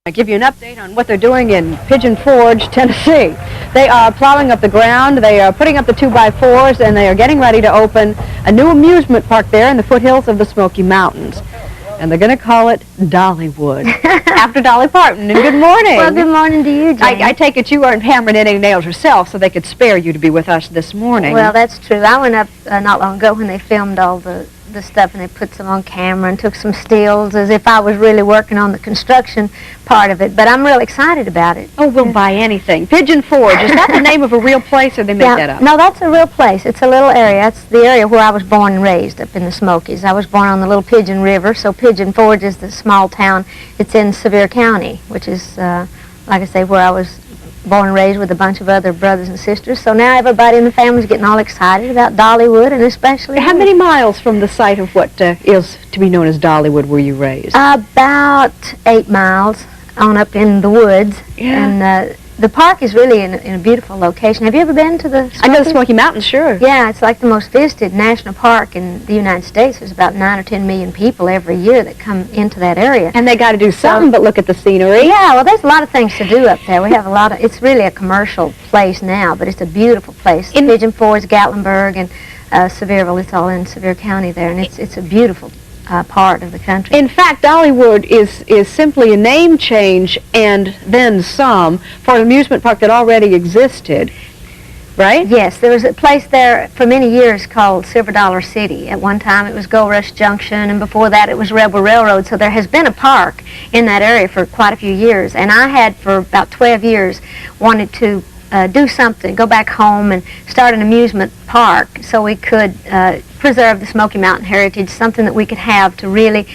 I give you an update on what they're doing in Pigeon Forge, Tennessee. They are plowing up the ground, they are putting up the 2x4s, and they are getting ready to open a new amusement park there in the foothills of the Smoky Mountains. And they're going to call it Dollywood, after Dolly Parton. And good morning. Well, good morning to you, Jane. I take it you aren't hammering in any nails yourself, so they could spare you to be with us this morning. Well, that's true. I went up not long ago when they filmed all the stuff, and they put some on camera and took some stills as if I was really working on the construction part of it. But I'm real excited about it. Oh, we'll buy anything. Pigeon Forge, is that the name of a real place, or they make that up? No, that's a real place. It's a little area. That's the area where I was born and raised, up in the Smokies. I was born on the Little Pigeon River, so Pigeon Forge is the small town. It's in Sevier County, which is, like I say, where I was born and raised with a bunch of other brothers and sisters. So now everybody in the family is getting all excited about Dollywood, and especially... How many miles from the site of what is to be known as Dollywood were you raised? About 8 miles on up in the woods. Yeah. And the park is really in a beautiful location. Have you ever been to the Smokies? I know the Smoky Mountains, sure. Yeah, it's like the most visited national park in the United States. There's about 9 or 10 million people every year that come into that area. And they got to do something but look at the scenery. Yeah, well, there's a lot of things to do up there. We have a lot of, it's really a commercial place now, but it's a beautiful place. Pigeon Forge, Gatlinburg, and Sevierville, it's all in Sevier County there, and it's a beautiful part of the country. In fact, Dollywood is simply a name change and then some for an amusement park that already existed, right? Yes, there was a place there for many years called Silver Dollar City. At one time it was Gold Rush Junction, and before that it was Rebel Railroad, so there has been a park in that area for quite a few years. And I had for about 12 years wanted to do something, go back home and start an amusement park so we could preserve the Smoky Mountain heritage, something that we could have to really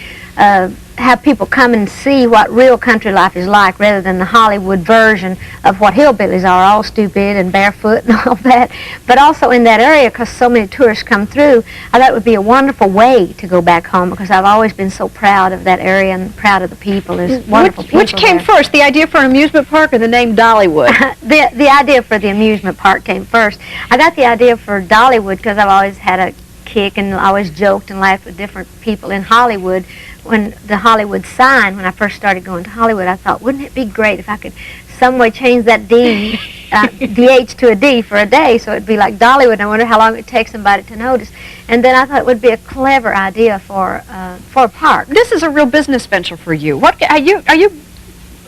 have people come and see what real country life is like rather than the Hollywood version of what hillbillies are, all stupid and barefoot and all that. But also in that area, because so many tourists come through, I thought it would be a wonderful way to go back home, because I've always been so proud of that area and proud of the people. There's wonderful people Which came first, the idea for an amusement park or the name Dollywood? The idea for the amusement park came first. I got the idea for Dollywood because I've always had a kick and always joked and laughed with different people in Hollywood. When the Hollywood sign, when I first started going to Hollywood, I thought, wouldn't it be great if I could some way change that D, the H to a D for a day, so it'd be like Dollywood. I wonder how long it would take somebody to notice. And then I thought it would be a clever idea for a park. This is a real business venture for you. What are you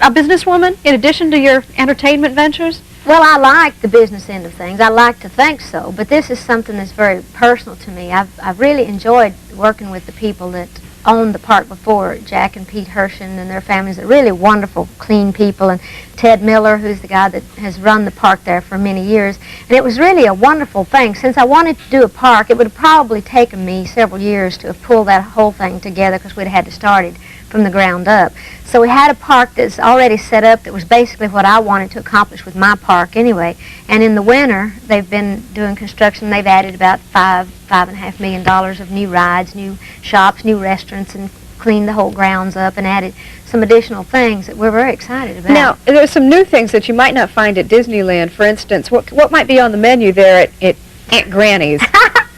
a businesswoman in addition to your entertainment ventures? Well, I like the business end of things. I like to think so, but this is something that's very personal to me. I've really enjoyed working with the people that owned the park before, Jack and Pete Hershen and their families. They're really wonderful, clean people, and Ted Miller, who's the guy that has run the park there for many years. And it was really a wonderful thing. Since I wanted to do a park, it would have probably taken me several years to have pulled that whole thing together, because we'd had to start it from the ground up. So we had a park that's already set up that was basically what I wanted to accomplish with my park anyway. And in the winter, they've been doing construction. They've added about $5.5 million of new rides, new shops, new restaurants, and cleaned the whole grounds up and added some additional things that we're very excited about. Now, there's some new things that you might not find at Disneyland. For instance, what might be on the menu there at Aunt Granny's?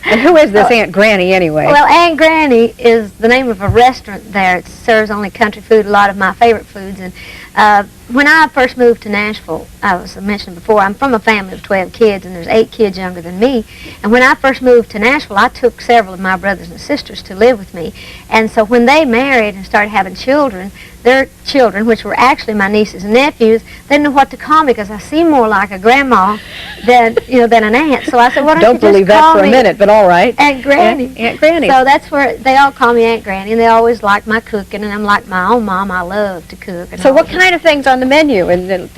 And who is this Aunt Granny, anyway? Well, Aunt Granny is the name of a restaurant there. It serves only country food, a lot of my favorite foods. And when I first moved to Nashville, I was mentioned before, I'm from a family of 12 kids, and there's 8 kids younger than me. And when I first moved to Nashville, I took several of my brothers and sisters to live with me. And so when they married and started having children, their children, which were actually my nieces and nephews, they didn't know what to call me, because I seem more like a grandma than an aunt. So I said, why don't you just believe that call for a me minute, but all right. Aunt Granny. Aunt Granny. So that's where they all call me Aunt Granny, and they always like my cooking, and I'm like my own mom. I love to cook. And So what kind of things on the menu? And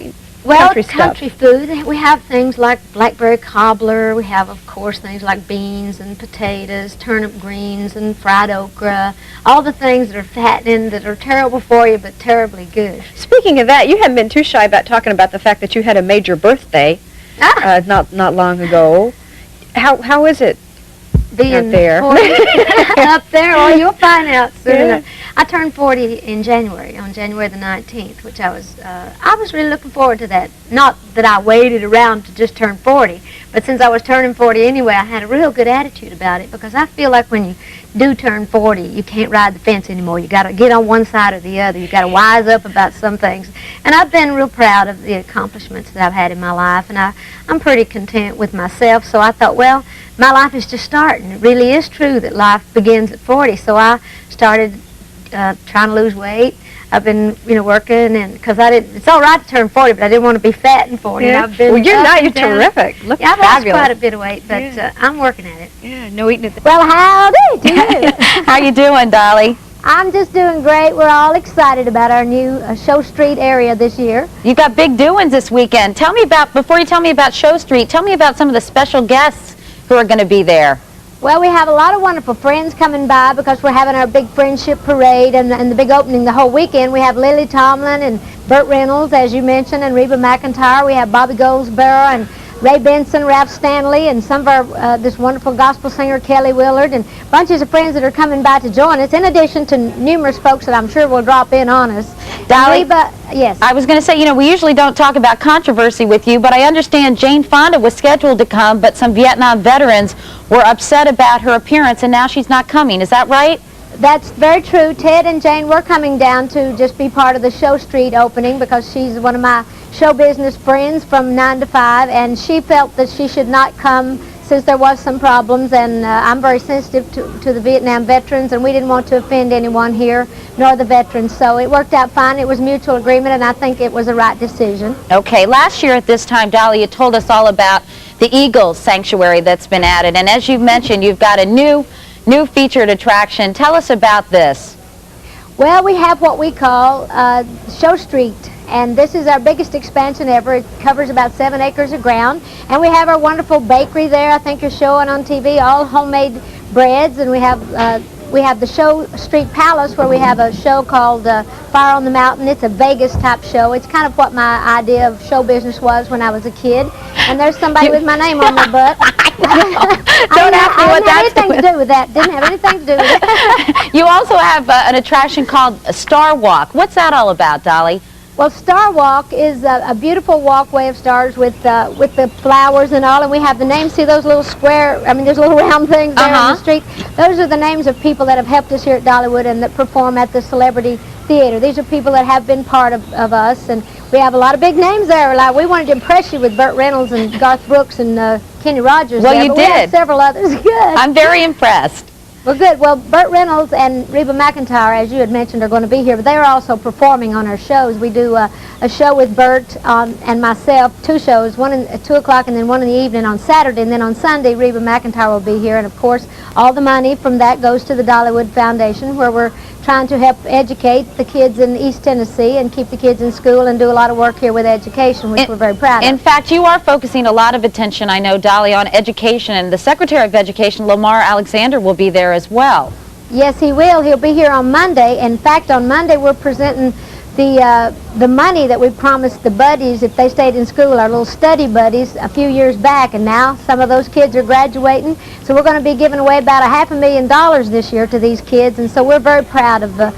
country stuff? Country food. We have things like blackberry cobbler. We have, of course, things like beans and potatoes, turnip greens, and fried okra. All the things that are fattening, that are terrible for you, but terribly good. Speaking of that, you haven't been too shy about talking about the fact that you had a major birthday not long ago. How is it being there. 40 up there. Well, you'll find out soon Yeah. enough. I turned 40 in January, on January the 19th, which I was really looking forward to that. Not that I waited around to just turn 40, but since I was turning 40 anyway, I had a real good attitude about it, because I feel like when you do turn 40, you can't ride the fence anymore. You got to get on one side or the other. You got to wise up about some things. And I've been real proud of the accomplishments that I've had in my life, and I'm pretty content with myself. So I thought, well, my life is just starting. It really is true that life begins at 40. So I started trying to lose weight. I've been, working, and because it's all right to turn 40, but I didn't want to be fat and 40. Yeah. And I've been Well, you're up not. and You're down. terrific. Look Yeah, I've lost fabulous. quite a bit of weight, but I'm working at it. Yeah, no eating at Well, howdy to you. How you doing, Dolly? I'm just doing great. We're all excited about our new Show Street area this year. You got big doings this weekend. Before you tell me about Show Street, tell me about some of the special guests who are going to be there. Well, we have a lot of wonderful friends coming by because we're having our big friendship parade and the big opening the whole weekend. We have Lily Tomlin and Burt Reynolds, as you mentioned, and Reba McEntire. We have Bobby Goldsboro and Ray Benson, Ralph Stanley, and some of our this wonderful gospel singer Kelly Willard, and bunches of friends that are coming by to join us, in addition to numerous folks that I'm sure will drop in on us. Dolly? Reba, yes. I was going to say, we usually don't talk about controversy with you, but I understand Jane Fonda was scheduled to come, but some Vietnam veterans were upset about her appearance, and now she's not coming. Is that right? That's very true. Ted and Jane were coming down to just be part of the Show Street opening because she's one of my show business friends from 9 to 5, and she felt that she should not come since there was some problems, and I'm very sensitive to the Vietnam veterans, and we didn't want to offend anyone here, nor the veterans, so it worked out fine. It was mutual agreement, and I think it was a right decision. Okay, last year at this time, Dolly, you told us all about the Eagles Sanctuary that's been added, and as you've mentioned, you've got a new featured attraction. Tell us about this. Well, we have what we call Show Street, and this is our biggest expansion ever. It covers about 7 acres of ground, and we have our wonderful bakery there. I think you're showing on TV all homemade breads, and we have the Show Street Palace where we have a show called Fire on the Mountain. It's a Vegas type show. It's kind of what my idea of show business was when I was a kid. And there's somebody with my name on their butt. Don't ask me what that's anything to do with that. Didn't have anything to do with it. You also have an attraction called Star Walk. What's that all about, Dolly? Well, Star Walk is a beautiful walkway of stars with the flowers and all, and we have the names. See those little square, there's little round things there on the street. Those are the names of people that have helped us here at Dollywood and that perform at the Celebrity Theater. These are people that have been part of us, and we have a lot of big names there. Like, we wanted to impress you with Burt Reynolds and Garth Brooks and Kenny Rogers. Well, there, you but we did. have several others. Good. I'm very impressed. Well, good. Well, Burt Reynolds and Reba McEntire, as you had mentioned, are going to be here, but they are also performing on our shows. We do a show with Burt and myself, 2 shows, one at 2 o'clock and then one in the evening on Saturday, and then on Sunday, Reba McEntire will be here, and of course, all the money from that goes to the Dollywood Foundation, where we're trying to help educate the kids in East Tennessee and keep the kids in school and do a lot of work here with education, which we're very proud of. In fact, you are focusing a lot of attention, I know, Dolly, on education, and the Secretary of Education, Lamar Alexander, will be there as well. Yes, he will. He'll be here on Monday. In fact, on Monday we're presenting the money that we promised the buddies if they stayed in school, our little study buddies, a few years back, and now some of those kids are graduating. So we're going to be giving away about $500,000 this year to these kids, and so we're very proud of the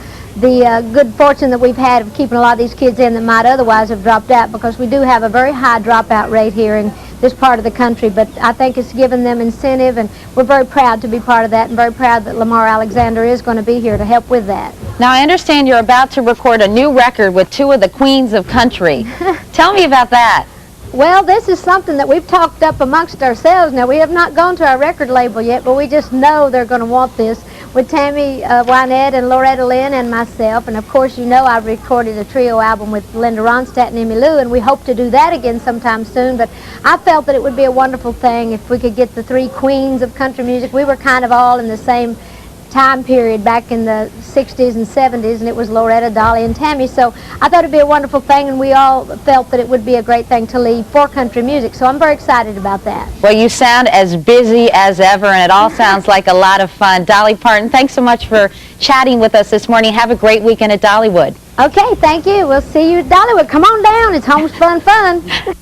good fortune that we've had of keeping a lot of these kids in that might otherwise have dropped out, because we do have a very high dropout rate here in this part of the country, but I think it's given them incentive, and we're very proud to be part of that, and very proud that Lamar Alexander is going to be here to help with that. Now, I understand you're about to record a new record with 2 of the queens of country. Tell me about that. Well, this is something that we've talked up amongst ourselves. Now, we have not gone to our record label yet, but we just know they're going to want this, with Tammy Wynette and Loretta Lynn and myself. And of course, you know, I've recorded a trio album with Linda Ronstadt and Emmylou, and we hope to do that again sometime soon. But I felt that it would be a wonderful thing if we could get the 3 queens of country music. We were kind of all in the same time period back in the 60s and 70s, and it was Loretta, Dolly, and Tammy. So I thought it'd be a wonderful thing, and we all felt that it would be a great thing to lead for country music. So I'm very excited about that. Well, you sound as busy as ever, and it all sounds like a lot of fun. Dolly Parton, thanks so much for chatting with us this morning. Have a great weekend at Dollywood. Okay, thank you. We'll see you at Dollywood. Come on down. It's homespun fun.